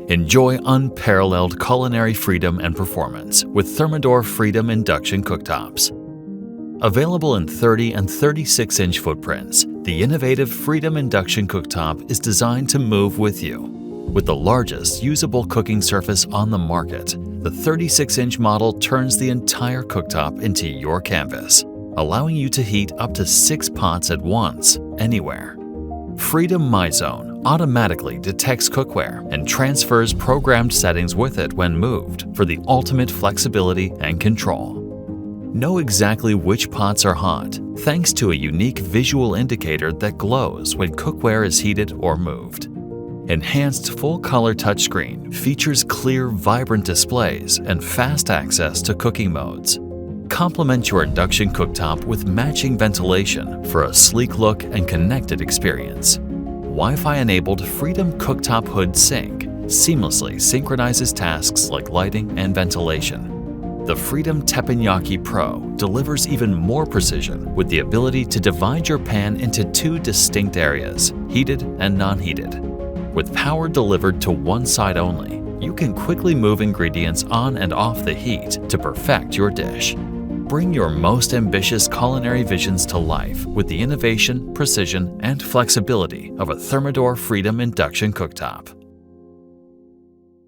Enjoy unparalleled culinary freedom and performance with Thermador Freedom Induction cooktops. Available in 30 and 36-inch footprints, the innovative Freedom Induction cooktop is designed to move with you. With the largest usable cooking surface on the market, the 36-inch model turns the entire cooktop into your canvas, allowing you to heat up to 6 pots at once, anywhere. Freedom MyZone automatically detects cookware and transfers programmed settings with it when moved for the ultimate flexibility and control. Know exactly which pots are hot thanks to a unique visual indicator that glows when cookware is heated or moved. Enhanced full-color touchscreen features clear, vibrant displays and fast access to cooking modes. Complement your induction cooktop with matching ventilation for a sleek look and connected experience. Wi-Fi-enabled Freedom Cooktop Hood Sync seamlessly synchronizes tasks like lighting and ventilation. The Freedom TeppanyakiPro delivers even more precision with the ability to divide your pan into 2 distinct areas, heated and non-heated. With power delivered to one side only, you can quickly move ingredients on and off the heat to perfect your dish. Bring your most ambitious culinary visions to life with the innovation, precision, and flexibility of a Thermador Freedom Induction cooktop.